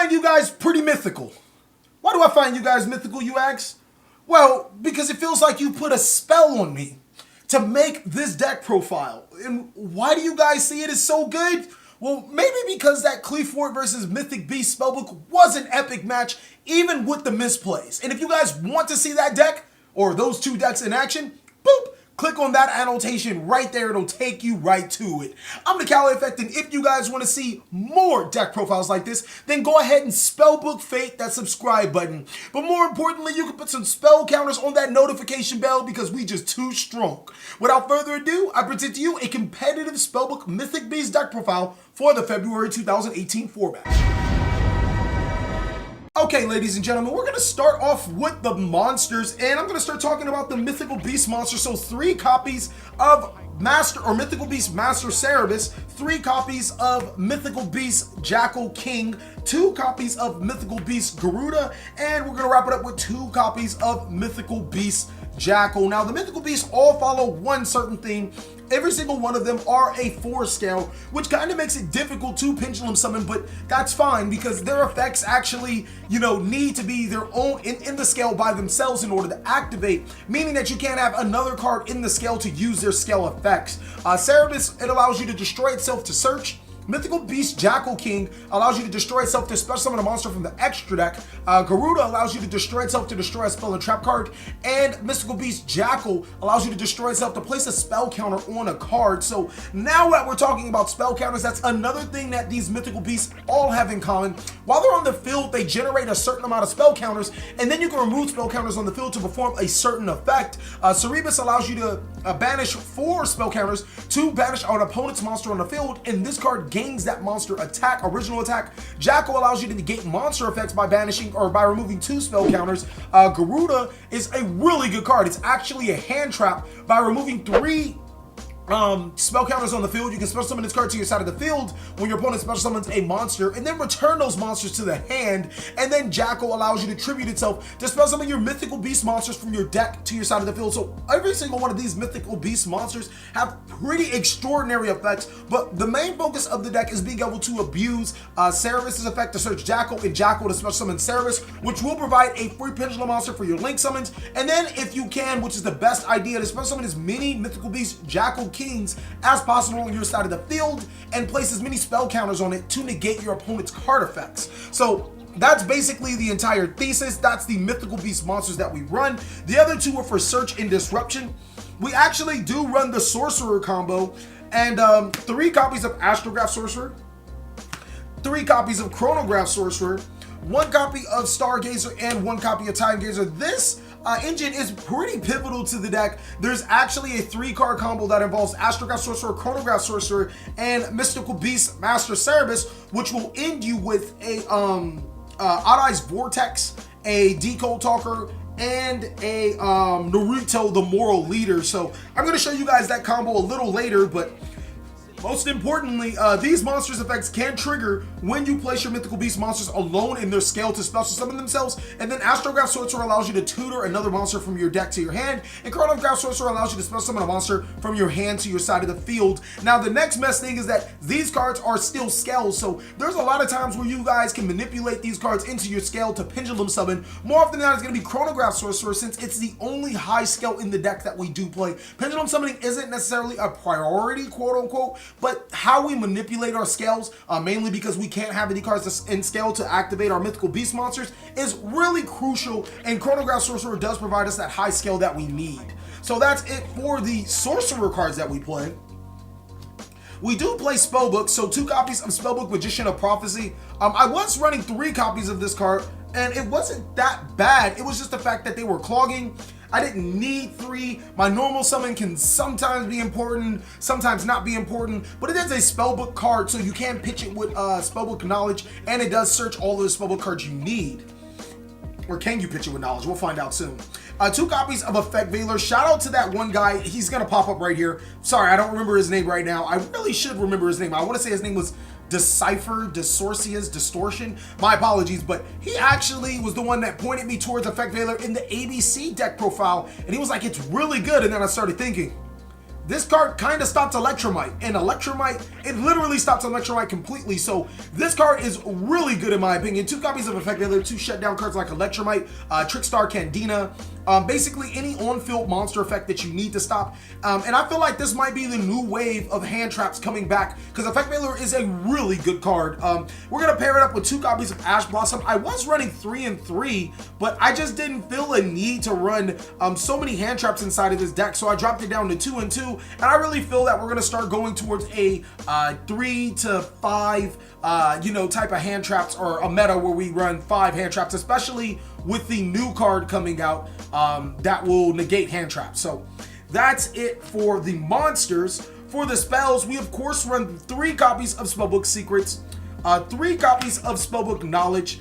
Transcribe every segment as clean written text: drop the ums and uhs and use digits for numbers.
find you guys pretty mythical. Why do I find you guys mythical, you ask? Well, because it feels like you put a spell on me to make this deck profile. And why do you guys see it as so good? Well, maybe because that Cleefort versus Mythic Beast Spellbook was an epic match, even with the misplays. And if you guys want to see that deck, or those two decks in action, boop, click on that annotation right there. It'll take you right to it. I'm TheCaliEffect, and if you guys want to see more deck profiles like this, then go ahead and Spellbook Fate that subscribe button. But more importantly, you can put some spell counters on that notification bell because we just too strong. Without further ado, I present to you a competitive Spellbook Mythic Beast deck profile for the February 2018 format. Okay, ladies and gentlemen, we're going to start off with the monsters, and I'm going to start talking about the Mythical Beast monster. So 3 copies of Master or Mythical Beast Master Cerberus, 3 copies of Mythical Beast Jackal King, 2 copies of Mythical Beast Garuda, and we're going to wrap it up with 2 copies of Mythical Beast Jackal. Now, the Mythical Beasts all follow one certain theme. Every single one of them are a 4 scale, which kind of makes it difficult to pendulum summon, but that's fine because their effects actually, need to be their own in the scale by themselves in order to activate, meaning that you can't have another card in the scale to use their scale effects. Cerberus, it allows you to destroy itself to search. Mythical Beast Jackal King allows you to destroy itself to special summon a monster from the extra deck. Garuda allows you to destroy itself to destroy a spell and trap card. And Mythical Beast Jackal allows you to destroy itself to place a spell counter on a card. So now that we're talking about spell counters, that's another thing that these Mythical Beasts all have in common. While they're on the field, they generate a certain amount of spell counters, and then you can remove spell counters on the field to perform a certain effect. Cerberus allows you to banish 4 spell counters to banish an opponent's monster on the field, and this card gains that monster original attack. Jackal allows you to negate monster effects by banishing or by removing 2 spell counters. Garuda is a really good card. It's actually a hand trap. By removing 3 spell counters on the field, you can special summon this card to your side of the field when your opponent special summons a monster, and then return those monsters to the hand. And then Jackal allows you to tribute itself to special summon your Mythical Beast monsters from your deck to your side of the field. So every single one of these Mythical Beast monsters have pretty extraordinary effects, but the main focus of the deck is being able to abuse Cerberus' effect to search Jackal, and Jackal to special summon Cerberus, which will provide a free pendulum monster for your link summons. And then if you can, which is the best idea, to special summon as many Mythical Beast Jackal Kings as possible on your side of the field and place as many spell counters on it to negate your opponent's card effects. So that's basically the entire thesis. That's the Mythical Beast monsters that we run. The other 2 are for search and disruption. We actually do run the Sorcerer Combo, and 3 copies of Astrograph Sorcerer, 3 copies of Chronograph Sorcerer, 1 copy of Stargazer, and 1 copy of Time Gazer. This engine is pretty pivotal to the deck. There's actually a 3-card combo that involves Astrograph Sorcerer, Chronograph Sorcerer, and Mythical Beast Master Cerberus, which will end you with a Odd Eyes Vortex, a Decode Talker, and a Naruto the Moral Leader. So I'm going to show you guys that combo a little later, but most importantly, these monsters' effects can trigger when you place your Mythical Beast monsters alone in their scale to special summon themselves, and then Astrograph Sorcerer allows you to tutor another monster from your deck to your hand, and Chronograph Sorcerer allows you to special summon a monster from your hand to your side of the field. Now, the next best thing is that these cards are still scales, so there's a lot of times where you guys can manipulate these cards into your scale to pendulum summon. More often than not, it's going to be Chronograph Sorcerer, since it's the only high scale in the deck that we do play. Pendulum summoning isn't necessarily a priority, quote unquote, but how we manipulate our scales, mainly because we can't have any cards in scale to activate our Mythical Beast monsters, is really crucial, and Chronograph Sorcerer does provide us that high scale that we need. So that's it for the Sorcerer cards that we play. We do play Spellbooks, so 2 copies of Spellbook Magician of Prophecy. I was running 3 copies of this card, and it wasn't that bad. It was just the fact that they were clogging. I didn't need 3. My normal summon can sometimes be important, sometimes not be important, but it is a Spellbook card, so you can pitch it with Spellbook knowledge, and it does search all of the Spellbook cards you need. Or can you pitch it with knowledge? We'll find out soon. 2 copies of Effect Veiler. Shout out to that one guy. He's going to pop up right here. Sorry, I don't remember his name right now. I really should remember his name. I want to say his name was Decipher, Disorcius, Distortion. My apologies, but he actually was the one that pointed me towards Effect Veiler in the ABC deck profile, and he was like, it's really good. And then I started thinking, this card kind of stops Electromite, and Electromite, it literally stops Electromite completely. So this card is really good in my opinion. 2 copies of Effect Veiler, 2 shutdown cards like Electromite, Trickstar Candina, basically any on-field monster effect that you need to stop. And I feel like this might be the new wave of hand traps coming back, because Effect Veiler is a really good card. We're gonna pair it up with 2 copies of Ash Blossom. I was running 3 and 3, but I just didn't feel a need to run so many hand traps inside of this deck, so I dropped it down to 2 and 2. And I really feel that we're gonna start going towards a 3 to 5 type of hand traps, or a meta where we run 5 hand traps, especially with the new card coming out that will negate hand traps. So that's it for the monsters. For the spells, we of course run 3 copies of Spellbook Secrets, 3 copies of Spellbook Knowledge,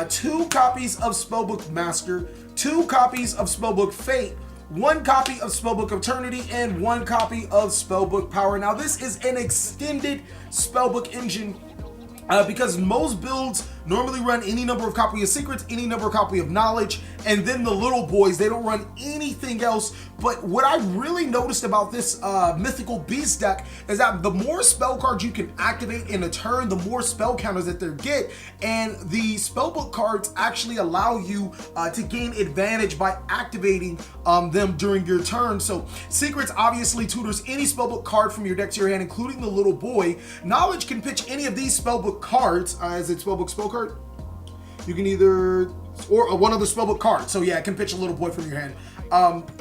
2 copies of Spellbook Master, 2 copies of Spellbook Fate, 1 copy of Spellbook Eternity, and 1 copy of Spellbook Power. Now this is an extended Spellbook engine because most builds normally run any number of copy of Secrets, any number of copy of Knowledge, and then the little boys, they don't run anything else. But what I really noticed about this Mythical Beast deck is that the more spell cards you can activate in a turn, the more spell counters that they get, and the Spellbook cards actually allow you to gain advantage by activating them during your turn. So Secrets obviously tutors any Spellbook card from your deck to your hand, including the little boy. Knowledge can pitch any of these Spellbook cards as a Spellbook spell card. You can either, or one other Spellbook card. So yeah, it can pitch a little boy from your hand.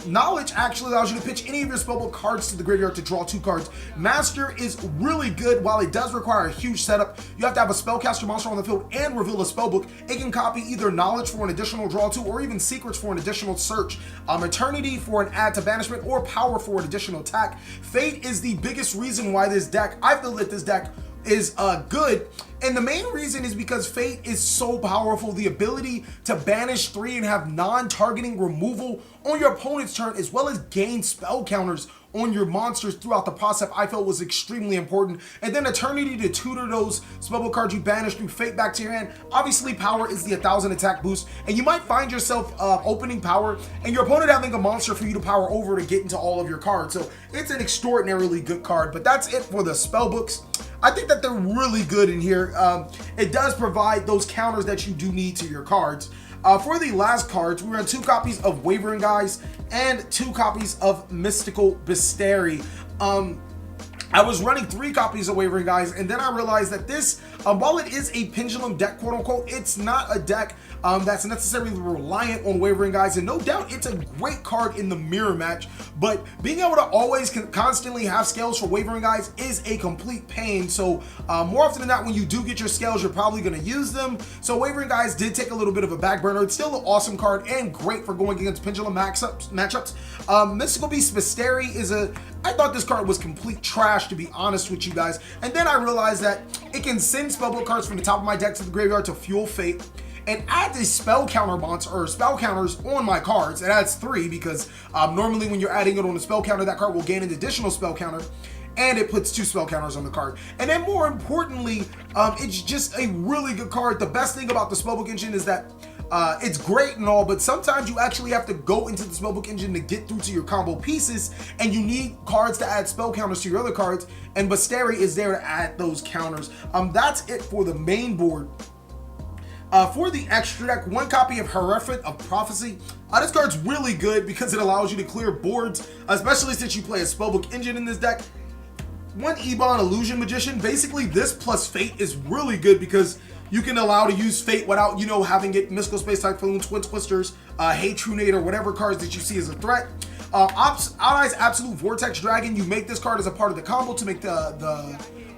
Knowledge actually allows you to pitch any of your Spellbook cards to the graveyard to draw 2 cards. Master is really good. While it does require a huge setup, you have to have a spellcaster monster on the field and reveal a Spellbook. It can copy either Knowledge for an additional draw 2, or even Secrets for an additional search, Eternity for an add to banishment, or Power for an additional attack. Fate is the biggest reason why this deck, I feel that this deck is good, and the main reason is because Fate is so powerful. The ability to banish 3 and have non-targeting removal on your opponent's turn, as well as gain spell counters on your monsters throughout the process, I felt was extremely important. And then Eternity to tutor those Spellbook cards you banished through Fate back to your hand. Obviously Power is the 1000 attack boost, and you might find yourself opening Power and your opponent having a monster for you to power over to get into all of your cards. So it's an extraordinarily good card. But that's it for the Spellbooks. I think that they're really good in here. It does provide those counters that you do need to your cards. For the last cards, we ran 2 copies of Wavering Guys and 2 copies of Mystical Beast. I was running 3 copies of Wavering Guys, and then I realized that this, while it is a pendulum deck, quote unquote, it's not a deck that's necessarily reliant on Wavering Guys, and no doubt it's a great card in the mirror match, but being able to always constantly have scales for Wavering Guys is a complete pain. So more often than not, when you do get your scales, you're probably going to use them. So Wavering Guys did take a little bit of a back burner. It's still an awesome card and great for going against pendulum matchups. Mystical Beast Mystery is I thought this card was complete trash, to be honest with you guys, and then I realized that it can send Spellbook cards from the top of my deck to the graveyard to fuel Fate, and add a spell counter monster, or spell counters on my cards. It adds 3 because normally when you're adding it on a spell counter, that card will gain an additional spell counter, and it puts 2 spell counters on the card. And then more importantly, it's just a really good card. The best thing about the Spellbook engine is that it's great and all, but sometimes you actually have to go into the Spellbook engine to get through to your combo pieces, and you need cards to add spell counters to your other cards, and Basteri is there to add those counters. That's it for the main board. For the extra deck, 1 copy of Temperance of Prophecy. This card's really good because it allows you to clear boards, especially since you play a Spellbook engine in this deck. 1 Ebon Illusion Magician. Basically, this plus Fate is really good because you can allow to use Fate without, having it Mystical Space Typhoon, Twin Twisters, Hey Trunade, or whatever cards that you see as a threat. Allies Absolute Vortex Dragon. You make this card as a part of the combo to make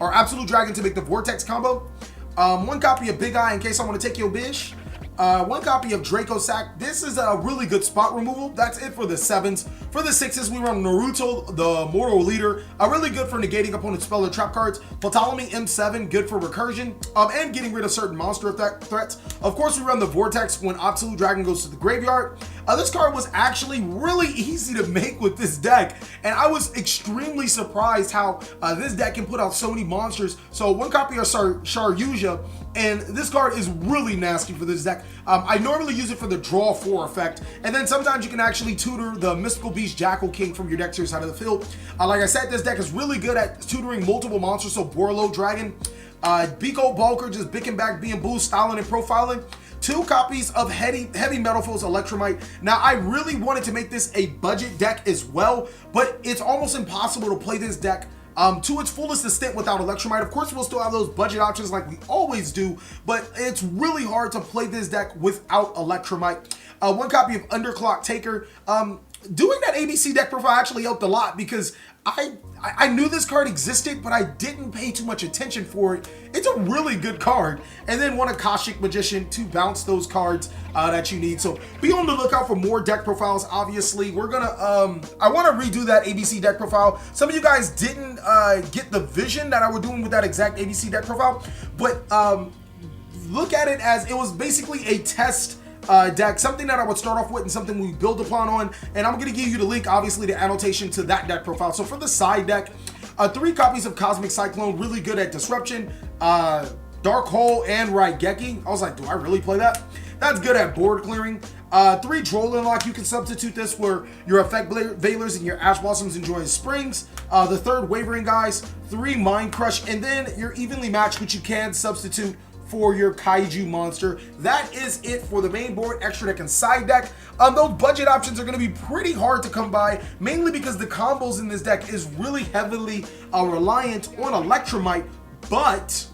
or Absolute Dragon to make the Vortex combo. 1 copy of Big Eye in case I want to take your bish. 1 copy of Draco Sack. This is a really good spot removal. That's it for the 7s. For the 6s, we run Naruto, the Mortal Leader. Really good for negating opponent's spell or trap cards. Ptolemy M7, good for recursion, and getting rid of certain monster threats. Of course, we run the Vortex when Absolute Dragon goes to the graveyard. This card was actually really easy to make with this deck, and I was extremely surprised how this deck can put out so many monsters. So one copy of Yugioh, and this card is really nasty for this deck. I normally use it for the draw 4 effect, and then sometimes you can actually tutor the Mythical Beast Jackal King from your deck to your side of the field. Like I said, this deck is really good at tutoring multiple monsters, so Borlo Dragon, Biko Bulker, just bicking back, being boost, styling, and profiling. 2 copies of Heavy Metal Foes Electromite. Now, I really wanted to make this a budget deck as well, but it's almost impossible to play this deck to its fullest extent without Electromite. Of course, we'll still have those budget options like we always do, but it's really hard to play this deck without Electromite. 1 copy of Underclock Taker. Doing that ABC deck profile actually helped a lot because I knew this card existed, but I didn't pay too much attention for it. It's a really good card. And then 1 Akashic Magician to bounce those cards that you need. So be on the lookout for more deck profiles. Obviously, we're gonna I want to redo that ABC deck profile. Some of you guys didn't get the vision that I was doing with that exact ABC deck profile, but look at it as it was basically a test deck, something that I would start off with and something we build upon on, and I'm going to give you the link, obviously, the annotation to that deck profile. So for the side deck, 3 copies of Cosmic Cyclone, really good at Disruption, Dark Hole, and Raigeki. I was like, do I really play that? That's good at board clearing. 3 Drolin Lock, you can substitute this for your Effect Veilers and your Ash Blossoms Enjoying Springs. The 3rd Wavering Guys, 3 Mind Crush, and then your Evenly Matched, which you can substitute for your Kaiju monster. That is it for the main board, extra deck, and side deck. Those budget options are going to be pretty hard to come by, mainly because the combos in this deck is really heavily reliant on Electromite, but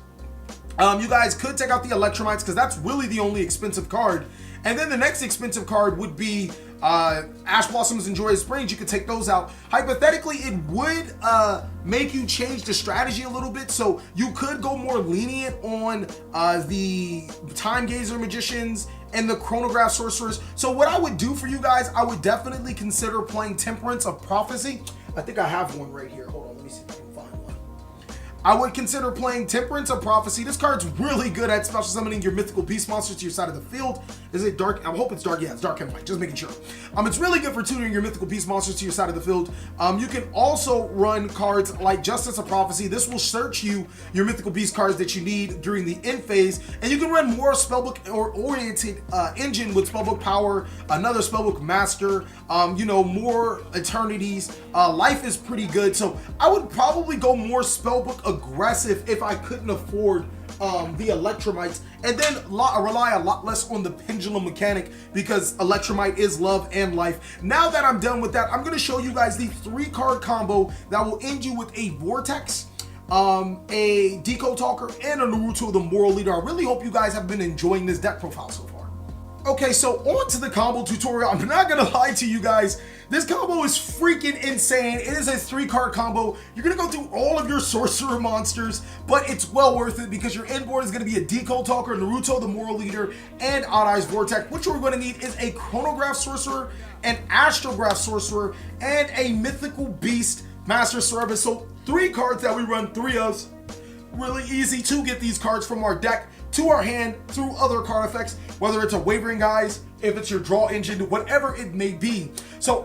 you guys could take out the Electromites because that's really the only expensive card. And then the next expensive card would be Ash Blossoms and Joyous Springs. You could take those out. Hypothetically, it would make you change the strategy a little bit, so you could go more lenient on the Time Gazer Magicians and the Chronograph Sorcerers. So what I would do for you guys, I would definitely consider playing Temperance of Prophecy. I think I have one right here. Hold on, let me see if I can find one. I would consider playing Temperance of Prophecy. This card's really good at special summoning your Mythical Beast monsters to your side of the field. Is it dark? I hope it's dark. Yeah, it's dark and white. Just making sure. It's really good for tutoring your Mythical Beast monsters to your side of the field. You can also run cards like Justice of Prophecy. This will search you your Mythical Beast cards that you need during the end phase, and you can run more Spellbook or oriented engine with Spellbook Power, another Spellbook Master. You know, more Eternities. Life is pretty good, so I would probably go more Spellbook aggressive if I couldn't afford the Electromites, and then rely a lot less on the Pendulum mechanic because Electromite is love and life. Now that I'm done with that, I'm going to show you guys the 3-card combo that will end you with a Vortex, a Deco Talker, and a Naruto the Moral Leader. I really hope you guys have been enjoying this deck profile so far. Okay, so on to the combo tutorial. I'm not gonna lie to you guys, this combo is freaking insane. It is a 3-card combo. You're gonna go through all of your sorcerer monsters, but it's well worth it because your end board is gonna be a Deco Talker, Naruto the Moral Leader, and Odd Eyes Vortex. What you're gonna need is a Chronograph Sorcerer, an Astrograph Sorcerer, and a Mythical Beast Master Service. So 3 cards that we run 3 of. Really easy to get these cards from our deck to our hand through other card effects, whether it's a Wavering Guys, if it's your draw engine, whatever it may be. So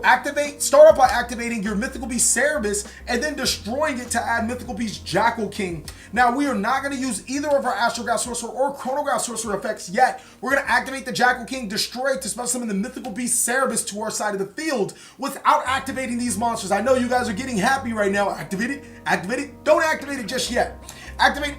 start off by activating your Mythical Beast Cerberus and then destroying it to add Mythical Beast Jackal King. Now, we are not going to use either of our Astrograph Sorcerer or Chronograph Sorcerer effects yet. We're going to activate the Jackal King, destroy it to special summon the Mythical Beast Cerberus to our side of the field without activating these monsters. I know you guys are getting happy right now. Activate it. Don't activate it just yet. Activate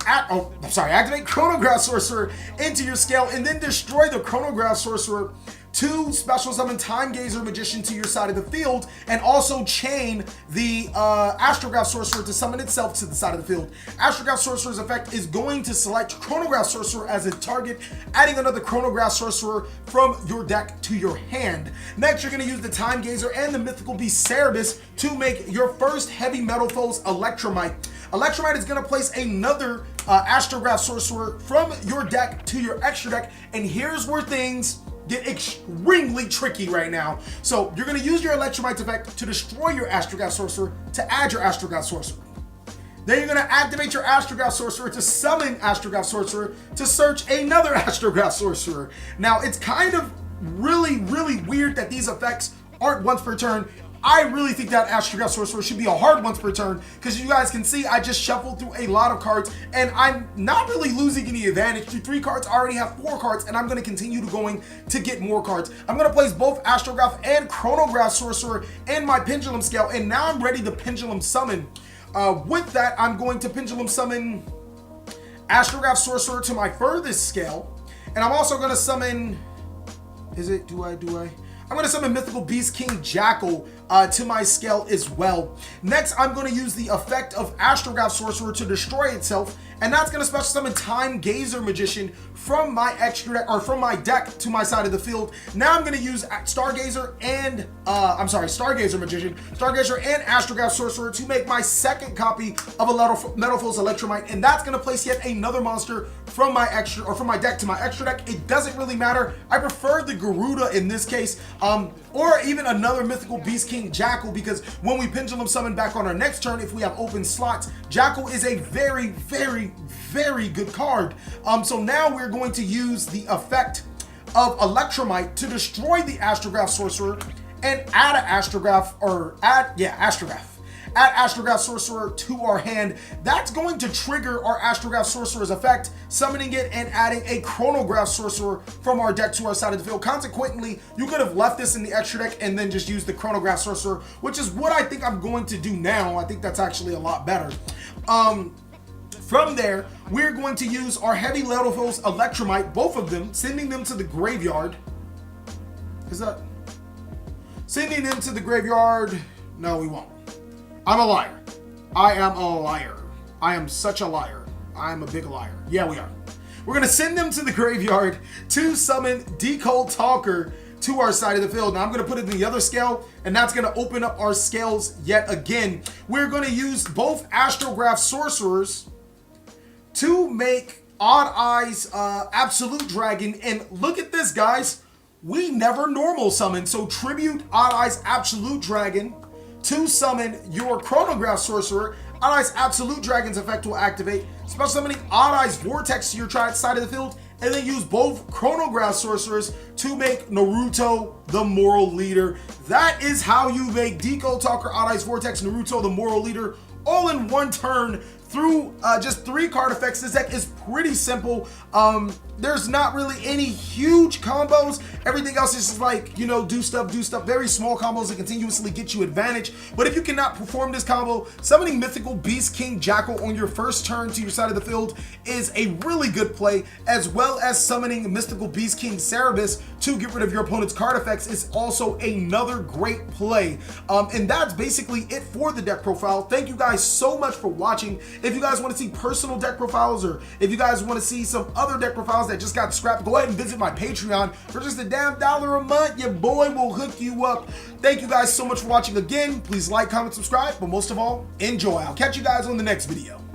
Chronograph Sorcerer into your scale and then destroy the Chronograph Sorcerer to special summon Time Gazer Magician to your side of the field, and also chain the Astrograph Sorcerer to summon itself to the side of the field. Astrograph Sorcerer's effect is going to select Chronograph Sorcerer as a target, adding another Chronograph Sorcerer from your deck to your hand. Next, you're going to use the Time Gazer and the Mythical Beast Cerberus to make your first Heavy Metal Foes Electromite. Electromite is going to place another Astrograph Sorcerer from your deck to your extra deck, and here's where things get extremely tricky right now. So you're going to use your Electromite effect to destroy your Astrograph Sorcerer to add your Astrograph Sorcerer. Then you're going to activate your Astrograph Sorcerer to summon Astrograph Sorcerer to search another Astrograph Sorcerer. Now, it's kind of really, really weird that these effects aren't once per turn. I really think that Astrograph Sorcerer should be a hard once per turn, because you guys can see I just shuffled through a lot of cards and I'm not really losing any advantage. Through 3 cards, I already have 4 cards and I'm going to continue to get more cards. I'm going to place both Astrograph and Chronograph Sorcerer in my Pendulum Scale, and now I'm ready to Pendulum Summon. With that, I'm going to Pendulum Summon Astrograph Sorcerer to my furthest scale, and I'm also going to summon, I'm going to summon Mythical Beast King Jackal to my scale as well. Next, I'm going to use the effect of Astrograph Sorcerer to destroy itself, and that's going to special summon Time Gazer Magician from my extra deck, or from my deck to my side of the field. Now I'm going to use Stargazer Magician, Stargazer and Astrograph Sorcerer to make my second copy of a Metalfoes Electromite, and that's going to place yet another monster from my deck to my extra deck. It doesn't really matter. I prefer the Garuda in this case, or even another Mythical Beast King Jackal, because when we Pendulum Summon back on our next turn, if we have open slots, Jackal is a very, very, very good card. So now we're going to use the effect of Electromite to destroy the Astrograph Sorcerer and add Astrograph Sorcerer to our hand. That's going to trigger our Astrograph Sorcerer's effect, summoning it and adding a Chronograph Sorcerer from our deck to our side of the field. Consequently, you could have left this in the extra deck and then just used the Chronograph Sorcerer, which is what I think I'm going to do now. I think that's actually a lot better. From there, we're going to use our Heavy Metalfoes Electromite, both of them, sending them to the graveyard. Sending them to the graveyard? No, we won't. I'm a liar. I am a liar. I am such a liar. I am a big liar. Yeah, we are. We're going to send them to the graveyard to summon Decold Talker to our side of the field. Now I'm going to put it in the other scale, and that's going to open up our scales yet again. We're going to use both Astrograph Sorcerers to make Odd Eyes Absolute Dragon. And look at this, guys. We never normal summon. So tribute Odd Eyes Absolute Dragon to summon your Chronograph Sorcerer. Odd Eyes Absolute Dragon's effect will activate, special summoning Odd Eyes Vortex to your side of the field, and then use both Chronograph Sorcerers to make Naruto the Moral Leader. That is how you make Decold Talker, Odd Eyes Vortex, Naruto the Moral Leader, all in one turn through just 3 card effects. This deck is pretty simple. There's not really any huge combos. Everything else is just like, you know, do stuff, very small combos that continuously get you advantage. But if you cannot perform this combo, summoning Mythical Beast King Jackal on your first turn to your side of the field is a really good play, as well as summoning Mythical Beast King Cerebus to get rid of your opponent's card effects is also another great play. And that's basically it for the deck profile. Thank you guys so much for watching. If you guys want to see personal deck profiles, or if you guys want to see some other deck profiles that just got scrapped, go ahead and visit my Patreon. For just a damn $1 a month, your boy will hook you up. Thank you guys so much for watching again. Please like, comment, subscribe, but most of all, enjoy. I'll catch you guys on the next video.